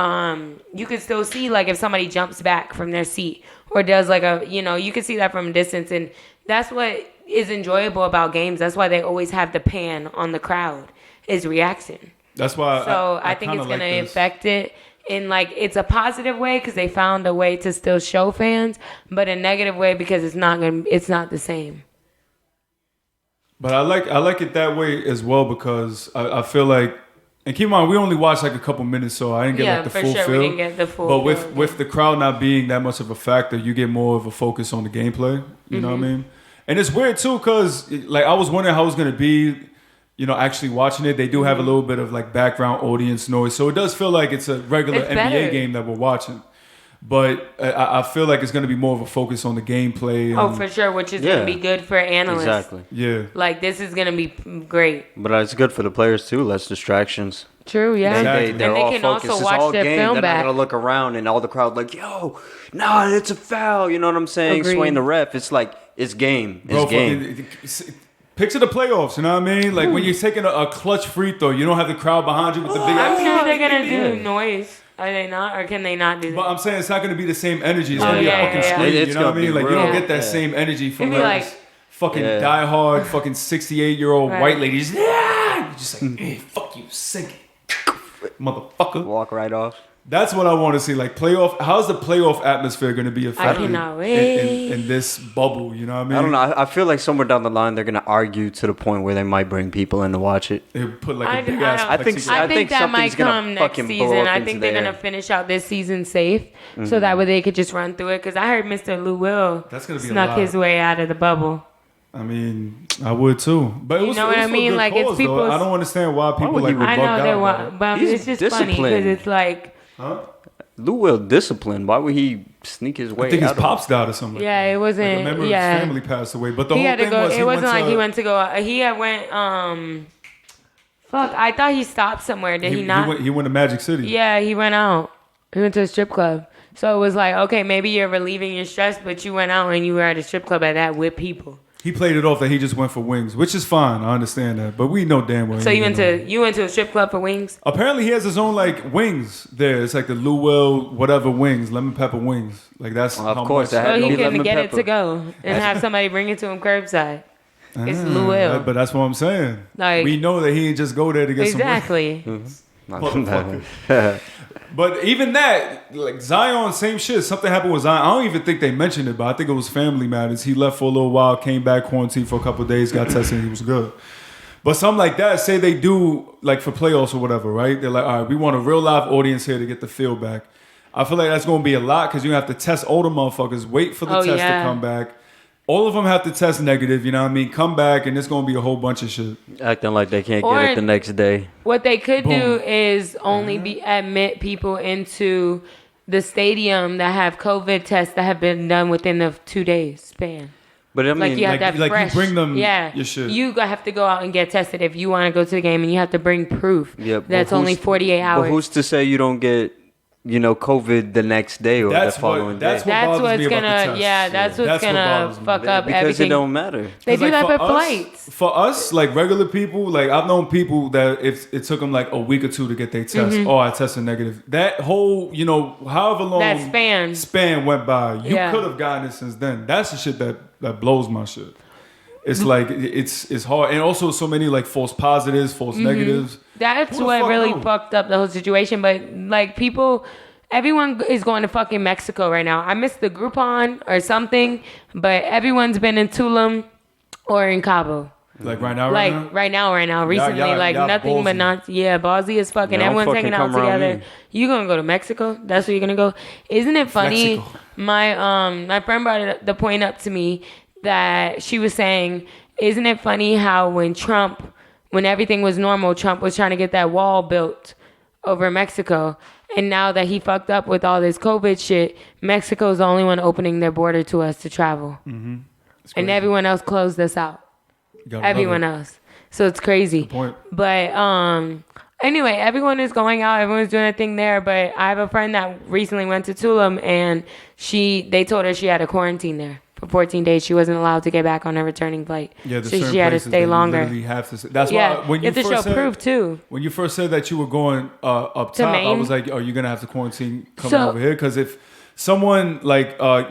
Speaker 2: you can still see like if somebody jumps back from their seat or does like you can see that from a distance, and that's what is enjoyable about games. That's why they always have the pan on the crowd is reaction.
Speaker 1: That's why.
Speaker 2: So I think it's gonna affect it. In like it's a positive way because they found a way to still show fans, but a negative way because it's not the same.
Speaker 1: But I like it that way as well because I feel like, and keep in mind we only watched like a couple minutes, so I didn't get like the full feel.
Speaker 2: We didn't get the full.
Speaker 1: But with the crowd not being that much of a factor, you get more of a focus on the gameplay. You know what I mean? And it's weird too because like I was wondering how it was gonna be. Actually watching it, they do have a little bit of like background audience noise. So it does feel like it's a regular NBA game that we're watching. But I feel like it's going to be more of a focus on the gameplay.
Speaker 2: Oh, for sure, which is going to be good for analysts.
Speaker 3: Exactly.
Speaker 1: Yeah.
Speaker 2: Like, this is going to be great.
Speaker 3: But it's good for the players, too. Less distractions.
Speaker 2: True, yeah.
Speaker 1: Exactly.
Speaker 3: They're
Speaker 2: and they
Speaker 3: all
Speaker 2: can
Speaker 3: focused.
Speaker 2: also
Speaker 3: It's
Speaker 2: watch
Speaker 3: all
Speaker 2: their
Speaker 3: game.
Speaker 2: film
Speaker 3: They're
Speaker 2: back.
Speaker 3: not going to look around and all the crowd like, yo, nah, it's a foul. You know what I'm saying?
Speaker 2: Agreed.
Speaker 3: Swaying the ref. It's like, it's game. It's
Speaker 1: Bro,
Speaker 3: game.
Speaker 1: Picture the playoffs, you know what I mean? Like when you're taking a clutch free throw, you don't have the crowd behind you with the big
Speaker 2: I'm sure they're going to do noise. Are they not? Or can they not do that?
Speaker 1: But I'm saying it's not going to be the same energy. It's going to be a fucking
Speaker 2: yeah.
Speaker 1: screen, you know what I mean? Like you don't get that
Speaker 3: Yeah.
Speaker 1: same energy from
Speaker 2: It'd be
Speaker 1: like
Speaker 2: like-
Speaker 1: fucking diehard fucking 68-year-old
Speaker 2: Right.
Speaker 1: white ladies. Yeah! You're just like, hey, fuck you, sing it. Motherfucker.
Speaker 3: Walk right off.
Speaker 1: That's what I want to see. Like playoff. How's the playoff atmosphere going to be affected
Speaker 2: cannot wait.
Speaker 1: in this bubble? You know what I mean?
Speaker 3: I don't know. I feel like somewhere down the line they're gonna argue to the point where they might bring people in to watch it.
Speaker 1: They put like
Speaker 2: I-
Speaker 1: a big
Speaker 2: I
Speaker 1: ass.
Speaker 2: don't-
Speaker 3: I think
Speaker 1: plexiglass.
Speaker 3: so.
Speaker 2: I think that
Speaker 3: something's
Speaker 2: might
Speaker 3: gonna
Speaker 2: come next
Speaker 3: fucking blow
Speaker 2: season.
Speaker 3: up
Speaker 2: I
Speaker 3: into
Speaker 2: think they're
Speaker 3: the
Speaker 2: going
Speaker 3: air.
Speaker 2: to finish out this season safe so that way they could just run through it. Because I heard Mr. Lou Will
Speaker 1: That's gonna be a
Speaker 2: snuck
Speaker 1: lot.
Speaker 2: his way out of the bubble.
Speaker 1: I mean, I would too. But it was,
Speaker 2: know what
Speaker 1: it was
Speaker 2: I
Speaker 1: for
Speaker 2: mean?
Speaker 1: a good
Speaker 2: Like, it's
Speaker 1: cause, though.
Speaker 2: people's-
Speaker 1: I don't understand why people
Speaker 3: would
Speaker 1: like
Speaker 3: he-
Speaker 1: were
Speaker 2: I
Speaker 1: bugged
Speaker 2: know
Speaker 1: out
Speaker 2: they
Speaker 1: about
Speaker 2: want,
Speaker 1: it.
Speaker 2: but
Speaker 3: He's
Speaker 2: it's just funny because
Speaker 3: disciplined.
Speaker 2: it's like,
Speaker 1: Huh?
Speaker 3: Lou Will disciplined. Why would he sneak his way
Speaker 1: I think his
Speaker 3: out of
Speaker 1: pops died or something.
Speaker 2: yeah, it
Speaker 1: Like
Speaker 2: wasn't,
Speaker 1: a member of
Speaker 2: yeah.
Speaker 1: his family passed away. But the
Speaker 2: He
Speaker 1: whole
Speaker 2: had to
Speaker 1: thing
Speaker 2: go.
Speaker 1: was
Speaker 2: It wasn't like he
Speaker 1: to,
Speaker 2: went to go. He had went. Fuck! I thought he stopped somewhere. Did he not?
Speaker 1: He went to Magic City.
Speaker 2: Yeah, he went out. He went to a strip club. So it was like, okay, maybe you're relieving your stress, but you went out and you were at a strip club at that with people.
Speaker 1: He played it off that he just went for wings, which is fine. I understand that, but we know damn well.
Speaker 2: So
Speaker 1: he
Speaker 2: you went
Speaker 1: didn't.
Speaker 2: to a strip club for wings?
Speaker 1: Apparently, he has his own like wings there. It's like the Lou Will whatever wings, lemon pepper wings. Like that's
Speaker 3: Of
Speaker 1: how
Speaker 3: course,
Speaker 1: much.
Speaker 3: that had
Speaker 2: So
Speaker 3: to
Speaker 2: he
Speaker 3: be
Speaker 2: couldn't
Speaker 3: lemon
Speaker 2: get it
Speaker 3: pepper.
Speaker 2: to go and have somebody bring it to him curbside. It's Lou Will.
Speaker 1: But that's what I'm saying.
Speaker 2: Like-
Speaker 1: we know that he didn't just go there to get some wings.
Speaker 2: Exactly.
Speaker 1: Motherfucker. But even that, like Zion, same shit. Something happened with Zion. I don't even think they mentioned it, but I think it was family matters. He left for a little while, came back, quarantined for a couple of days, got tested, and he was good. But something like that, say they do like for playoffs or whatever, right? They're like, all right, we want a real live audience here to get the feel back. I feel like that's going to be a lot because you have to test older motherfuckers, wait for the test to come back. All of them have to test negative, you know what I mean? Come back, and it's going to be a whole bunch of shit.
Speaker 3: Acting like they can't get it the next day.
Speaker 2: What they could do is only admit people into the stadium that have COVID tests that have been done within the 2 days span.
Speaker 3: But I mean,
Speaker 2: like you have to have fresh,
Speaker 1: you bring them your shit.
Speaker 2: You have to go out and get tested if you want to go to the game, and you have to bring proof. That's only 48 hours.
Speaker 3: But who's to say you don't get, COVID the next day or the following day?
Speaker 1: That's what's
Speaker 2: gonna fuck up
Speaker 3: because
Speaker 2: everything.
Speaker 3: It don't matter.
Speaker 2: They do that for flights.
Speaker 1: For us, like regular people, like I've known people that if it took them like a week or two to get their test. Oh, I tested negative. That whole, however long
Speaker 2: that
Speaker 1: span went by, you could have gotten it since then. That's the shit that blows my shit. It's like it's hard, and also so many like false positives, false negatives.
Speaker 2: That's what really fucked up the whole situation. But like everyone is going to fucking Mexico right now. I missed the Groupon or something, but everyone's been in Tulum or in Cabo.
Speaker 1: Like right now,
Speaker 2: right now. Recently,
Speaker 1: y'all
Speaker 2: nothing
Speaker 1: ballsy.
Speaker 2: but not. Yeah, ballsy as fucking. Everyone's hanging out together. You gonna go to Mexico? That's where you're gonna go. Isn't it funny?
Speaker 1: Mexico.
Speaker 2: My friend brought the point up to me that she was saying, isn't it funny how when everything was normal, Trump was trying to get that wall built over Mexico, and now that he fucked up with all this COVID shit, Mexico's the only one opening their border to us to travel, and everyone else closed us out. Everyone else. So it's crazy.
Speaker 1: Good point.
Speaker 2: But anyway, everyone is going out. Everyone's doing a thing there. But I have a friend that recently went to Tulum, and they told her she had a quarantine there for 14 days. She wasn't allowed to get back on her returning flight.
Speaker 1: Yeah,
Speaker 2: so she had to stay longer.
Speaker 1: That's why when
Speaker 2: you have to show proof too.
Speaker 1: When you first said that you were going up top, I was like, "Are you gonna have to quarantine coming over here?" Because if someone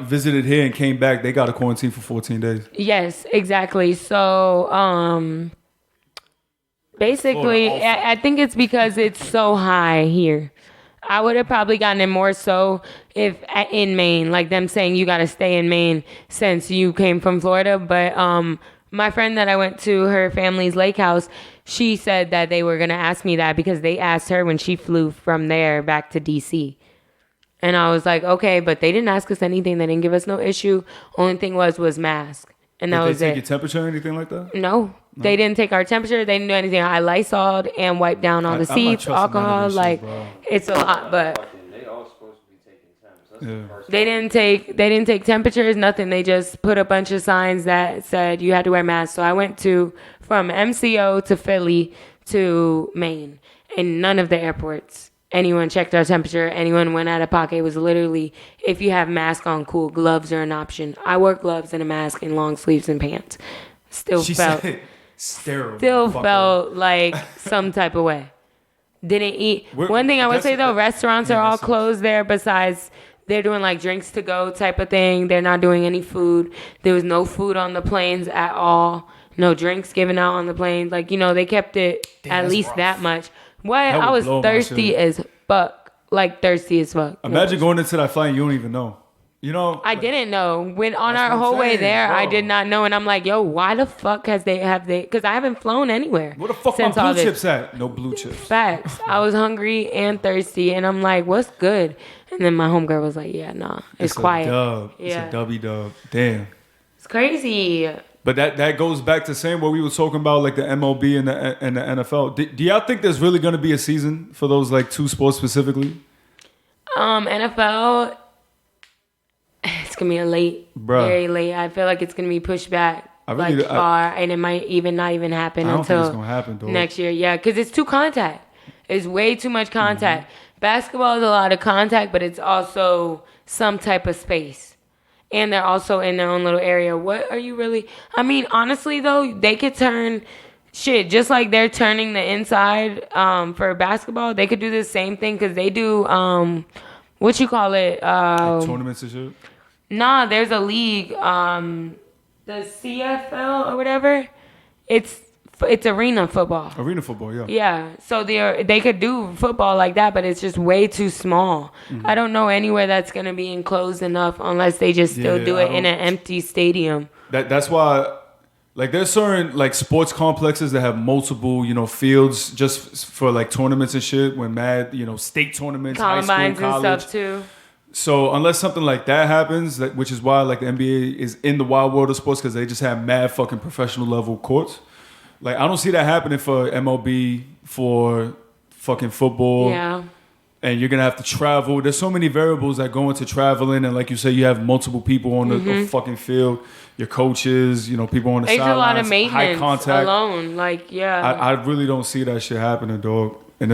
Speaker 1: visited here and came back, they got to quarantine for 14 days.
Speaker 2: Yes, exactly. So basically, I think it's because it's so high here. I would have probably gotten it more so if in Maine, like them saying you got to stay in Maine since you came from Florida. But my friend that I went to her family's lake house, she said that they were going to ask me that because they asked her when she flew from there back to D.C. And I was like, okay, but they didn't ask us anything. They didn't give us no issue. Only thing was mask. And that was it.
Speaker 1: Did they take your temperature or anything like that?
Speaker 2: No. They didn't take our temperature. They didn't do anything. I Lysoled and wiped down all the seats, alcohol. It's a lot, but
Speaker 3: they all supposed to be taking temps.
Speaker 2: they didn't take temperatures, nothing. They just put a bunch of signs that said you had to wear masks. So I went from MCO to Philly to Maine, and none of the airports anyone checked our temperature. Anyone went out of pocket. It was literally, if you have mask on, cool. Gloves are an option. I wore gloves and a mask and long sleeves and pants. Still felt like some type of way. Didn't eat. One thing I would say though, restaurants are all closed there. Besides, they're doing like drinks to go type of thing. They're not doing any food. There was no food on the planes at all. No drinks given out on the planes. They kept it at least rough. That much. I was thirsty as fuck. Thirsty as fuck.
Speaker 1: Imagine going into that flight and you don't even know.
Speaker 2: I didn't know. When on our whole way there, bro. I did not know, and I'm like, yo, why the fuck have they? Because I haven't flown anywhere.
Speaker 1: Where the fuck my blue chips at? No blue chips.
Speaker 2: Facts. I was hungry and thirsty, and I'm like, what's good? And then my homegirl was like, yeah, nah, it's quiet.
Speaker 1: It's a dubby dub. Damn.
Speaker 2: It's crazy.
Speaker 1: But that goes back to saying what we were talking about, like the MLB and the NFL. Do y'all think there's really going to be a season for those two sports specifically?
Speaker 2: NFL. It's gonna be very late. I feel like it's gonna be pushed back far, and it might even not even happen until next year. Yeah, because it's too contact. It's way too much contact. Mm-hmm. Basketball is a lot of contact, but it's also some type of space, and they're also in their own little area. What are you really? I mean, honestly though, they could turn shit just like they're turning the inside for basketball. They could do the same thing because they do what you call it
Speaker 1: tournaments and shit.
Speaker 2: Nah, there's a league, the CFL or whatever. It's it's arena football.
Speaker 1: Arena football, yeah.
Speaker 2: Yeah, so they could do football like that, but it's just way too small. I don't know anywhere that's gonna be enclosed enough unless they just still do it in an empty stadium.
Speaker 1: That's why, like, there's certain like sports complexes that have multiple, fields just for like tournaments and shit. When state tournaments,
Speaker 2: Combines
Speaker 1: high school, college,
Speaker 2: and stuff too.
Speaker 1: So unless something like that happens, which is why like the NBA is in the wild world of sports because they just have mad fucking professional level courts. Like I don't see that happening for MLB, for fucking football.
Speaker 2: Yeah.
Speaker 1: And you're gonna have to travel. There's so many variables that go into traveling, and like you say, you have multiple people on the fucking field. Your coaches, people on the sidelines.
Speaker 2: There's a lot of maintenance
Speaker 1: high contact.
Speaker 2: alone. Like
Speaker 1: I really don't see that shit happening, dog. And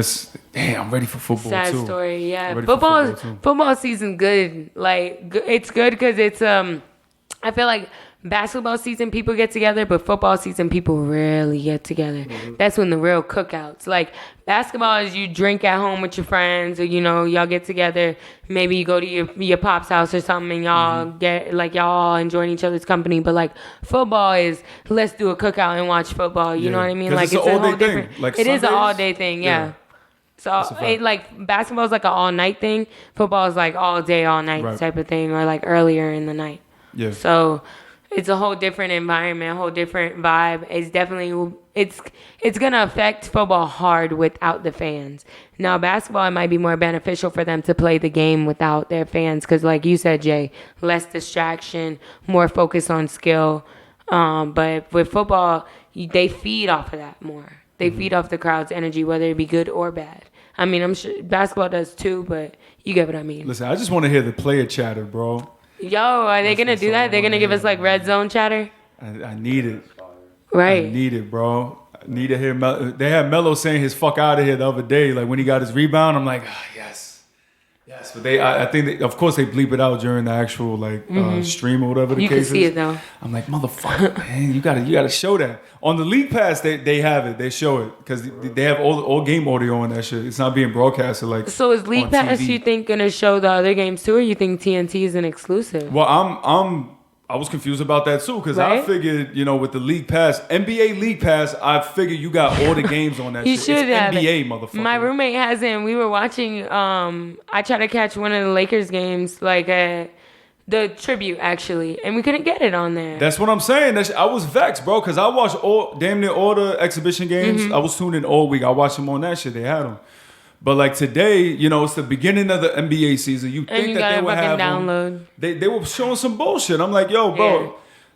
Speaker 1: I'm ready for football
Speaker 2: sad
Speaker 1: too.
Speaker 2: Story, yeah.
Speaker 1: Football
Speaker 2: season good. Like it's good because it's I feel like basketball season people get together, but football season people rarely get together. That's when the real cookouts. Like basketball is you drink at home with your friends, or y'all get together. Maybe you go to your pop's house or something, and y'all get like y'all all enjoying each other's company. But like football is let's do a cookout and watch football. You know what I mean? Like it's a whole different.
Speaker 1: Like
Speaker 2: it is an
Speaker 1: Sundays?
Speaker 2: all day thing. Yeah. So like basketball is like an all night thing. Football is like all day, all night type of thing, or like earlier in the night.
Speaker 1: Yeah.
Speaker 2: So it's a whole different environment, a whole different vibe. It's definitely it's gonna affect football hard without the fans. Now basketball, it might be more beneficial for them to play the game without their fans, because like you said, Jay, less distraction, more focus on skill. But with football, they feed off of that more. They feed off the crowd's energy, whether it be good or bad. I mean, I'm sure basketball does too, but you get what I mean.
Speaker 1: Listen, I just want to hear the player chatter, bro.
Speaker 2: Yo, are they going to do that? They're going to give us like red zone chatter?
Speaker 1: I need it.
Speaker 2: Right.
Speaker 1: I need it, bro. I need to hear they had Melo saying his fuck out of here the other day. Like when he got his rebound, I'm like, yes. Yes. But I think, of course, they bleep it out during the actual stream or whatever the case is.
Speaker 2: You can see it though.
Speaker 1: I'm like, motherfucker, man, you gotta show that. On the League Pass, they have it. They show it because they have all game audio on that shit. It's not being broadcasted like.
Speaker 2: So is League Pass, you think, gonna show the other games too, or you think TNT is an exclusive?
Speaker 1: Well, I was confused about that too because I figured, with the League Pass, NBA League Pass, I figured you got all the games on that
Speaker 2: You
Speaker 1: shit.
Speaker 2: should
Speaker 1: it's
Speaker 2: have
Speaker 1: NBA,
Speaker 2: it.
Speaker 1: motherfucker.
Speaker 2: My roommate has it, and we were watching. I tried to catch one of the Lakers games, like the tribute actually, and we couldn't get it on there.
Speaker 1: That's what I'm saying. I was vexed, bro, because I watched damn near all the exhibition games. I was tuned in all week. I watched them on that shit. They had them. But like today, it's the beginning of the NBA season. You think that they would have
Speaker 2: download.
Speaker 1: They were showing some bullshit. I'm like, yo, bro. Yeah.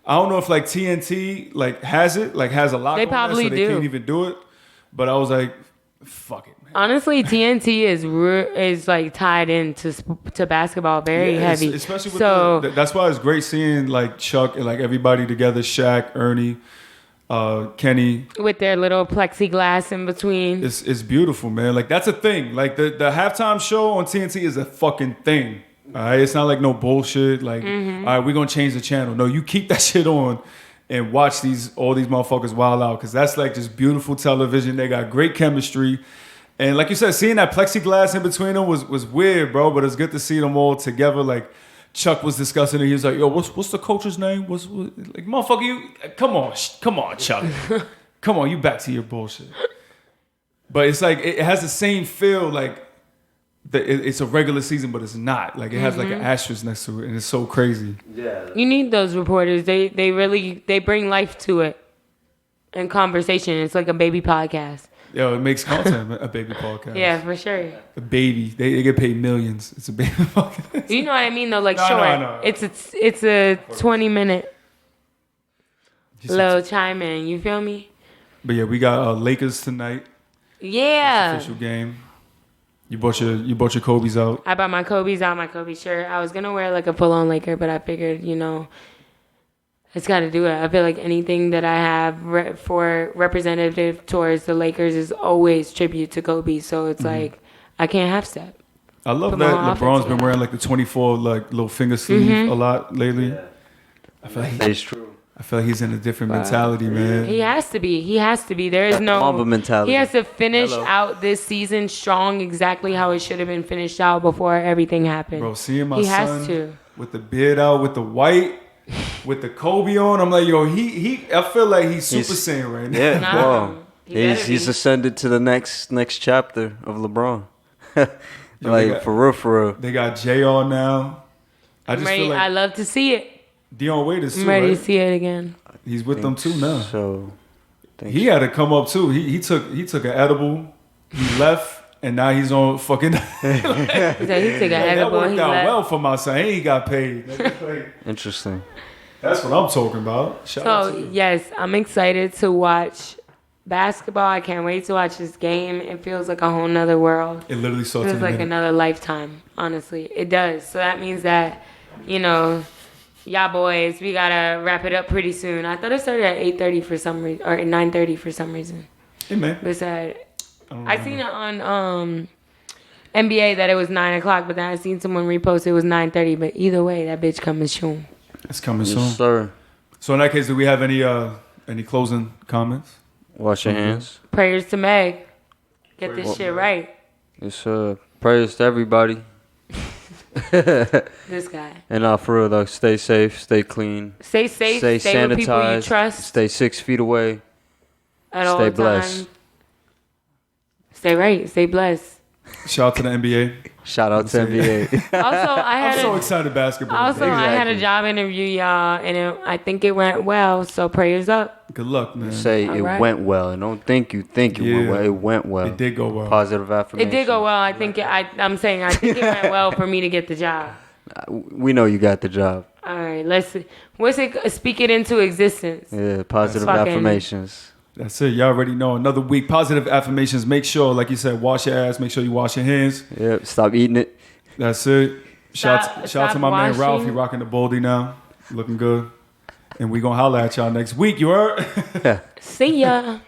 Speaker 1: I don't know if like TNT has it, has a lock
Speaker 2: they
Speaker 1: on
Speaker 2: probably
Speaker 1: that, so they can't even do it. But I was like, fuck it, man.
Speaker 2: Honestly, TNT is like tied into basketball very heavy.
Speaker 1: Especially with that's why it's great seeing like Chuck and like everybody together, Shaq, Ernie, Kenny,
Speaker 2: with their little plexiglass in between.
Speaker 1: It's beautiful, man. Like that's a thing. Like the halftime show on TNT is a fucking thing. All right, it's not like no bullshit. Like, all right, we're gonna change the channel. No, you keep that shit on and watch all these motherfuckers wild out, because that's like just beautiful television. They got great chemistry, and like you said, seeing that plexiglass in between them was weird, bro. But it's good to see them all together. Like Chuck was discussing it. He was like, "Yo, what's the coach's name? What's like, motherfucker? You come on, Chuck, come on, you back to your bullshit." But it's like it has the same feel like. It's a regular season, but it's not. Like it has like an asterisk next to it, and it's so crazy.
Speaker 3: Yeah,
Speaker 2: you need those reporters. They really bring life to it and conversation. It's like a baby podcast.
Speaker 1: Yo, it makes content a baby podcast.
Speaker 2: Yeah, for sure.
Speaker 1: A baby, they get paid millions. It's a baby podcast.
Speaker 2: You know what I mean, though. Like
Speaker 1: no,
Speaker 2: short.
Speaker 1: No.
Speaker 2: It's a 20-minute little chime in. You feel me?
Speaker 1: But yeah, we got Lakers tonight.
Speaker 2: Yeah.
Speaker 1: Official game. You bought your Kobe's out.
Speaker 2: I bought my Kobe's out, my Kobe shirt. I was gonna wear like a full-on Laker, but I figured, it's got to do it. I feel like anything that I have for representative towards the Lakers is always tribute to Kobe. So it's like I can't half step.
Speaker 1: I love that LeBron's been wearing like the 24 like little finger sleeve a lot lately.
Speaker 3: Yeah.
Speaker 1: I feel like
Speaker 3: that's true.
Speaker 1: I feel like he's in a different mentality, man.
Speaker 2: He has to be. There is no
Speaker 3: Mamba mentality.
Speaker 2: He has to finish out this season strong, exactly how it should have been finished out before everything happened.
Speaker 1: Bro, seeing my son
Speaker 2: has to.
Speaker 1: with the beard out, with the white, with the Kobe on. I'm like, yo, he. I feel like he's Super Saiyan right now.
Speaker 3: Yeah,
Speaker 2: Nah,
Speaker 3: well,
Speaker 2: he
Speaker 3: he's
Speaker 2: better
Speaker 3: ascended to the next chapter of LeBron. Like
Speaker 1: got-
Speaker 3: for real.
Speaker 1: They got JR now. I
Speaker 2: I'm
Speaker 1: just
Speaker 2: ready.
Speaker 1: feel
Speaker 2: I
Speaker 1: like
Speaker 2: love to see it.
Speaker 1: Dion Waiters
Speaker 2: I'm
Speaker 1: too,
Speaker 2: ready
Speaker 1: right?
Speaker 2: to see it again.
Speaker 1: He's with them too now.
Speaker 3: So
Speaker 1: He had to come up too. He took an edible. He left, and now he's on fucking.
Speaker 2: He said he took an
Speaker 1: that
Speaker 2: edible.
Speaker 1: worked
Speaker 2: He
Speaker 1: out
Speaker 2: left.
Speaker 1: well for my son. He ain't got paid. Nigga paid.
Speaker 3: interesting.
Speaker 1: That's what I'm talking about. Shout out to
Speaker 2: So
Speaker 1: you.
Speaker 2: yes, I'm excited to watch basketball. I can't wait to watch this game. It feels like a whole nother world.
Speaker 1: It literally starts
Speaker 2: It
Speaker 1: in
Speaker 2: feels
Speaker 1: a
Speaker 2: like
Speaker 1: minute.
Speaker 2: another lifetime. Honestly, it does. So that means that, you know, y'all boys, we gotta wrap it up pretty soon. I thought it started at 8:30 for some reason, or at 9:30 for some reason.
Speaker 1: Hey man,
Speaker 2: But it said
Speaker 1: don't
Speaker 2: I seen it on NBA that it was 9 o'clock, but then I seen someone repost it was 9:30. But either way, that bitch coming soon.
Speaker 1: it's coming soon.
Speaker 3: Yes, sir.
Speaker 1: So in that case, do we have any closing comments?
Speaker 3: Wash your hands.
Speaker 2: Prayers to Meg. Get this shit right.
Speaker 3: It's prayers to everybody.
Speaker 2: This guy.
Speaker 3: And for real though, stay safe, stay clean,
Speaker 2: Stay safe.
Speaker 3: stay
Speaker 2: Stay with people you
Speaker 3: sanitized,
Speaker 2: trust
Speaker 3: stay 6 feet away.
Speaker 2: at all
Speaker 3: stay
Speaker 2: times.
Speaker 3: blessed.
Speaker 2: Stay right. Stay blessed.
Speaker 1: Shout out to the NBA.
Speaker 3: Shout out to NBA.
Speaker 2: Also, I
Speaker 1: I'm
Speaker 2: had
Speaker 1: so
Speaker 2: a,
Speaker 1: excited basketball.
Speaker 2: also I had a
Speaker 3: Exactly.
Speaker 2: job interview, y'all, and I think it went well. So prayers up.
Speaker 1: Good luck, man.
Speaker 3: Say
Speaker 2: All
Speaker 3: it
Speaker 2: right.
Speaker 3: went well, and don't think it went
Speaker 1: Yeah.
Speaker 3: well. It went well.
Speaker 1: It did go well.
Speaker 3: Positive
Speaker 2: It
Speaker 3: affirmation.
Speaker 2: did go well. I think I'm saying I think it went well for me to get the job.
Speaker 3: We know you got the job.
Speaker 2: All right, what's it? Speak it into existence.
Speaker 3: Yeah, positive
Speaker 2: Fucking-
Speaker 3: affirmations.
Speaker 1: That's it. Y'all already know. Another week. Positive affirmations. Make sure, like you said, wash your ass. Make sure you wash your hands.
Speaker 3: Yep, stop eating it.
Speaker 1: That's it. Shout out to
Speaker 2: Stop
Speaker 1: my man Ralph. He
Speaker 2: washing.
Speaker 1: rocking the baldy now. Looking good. And we gonna holla at y'all next week. You heard?
Speaker 2: See ya.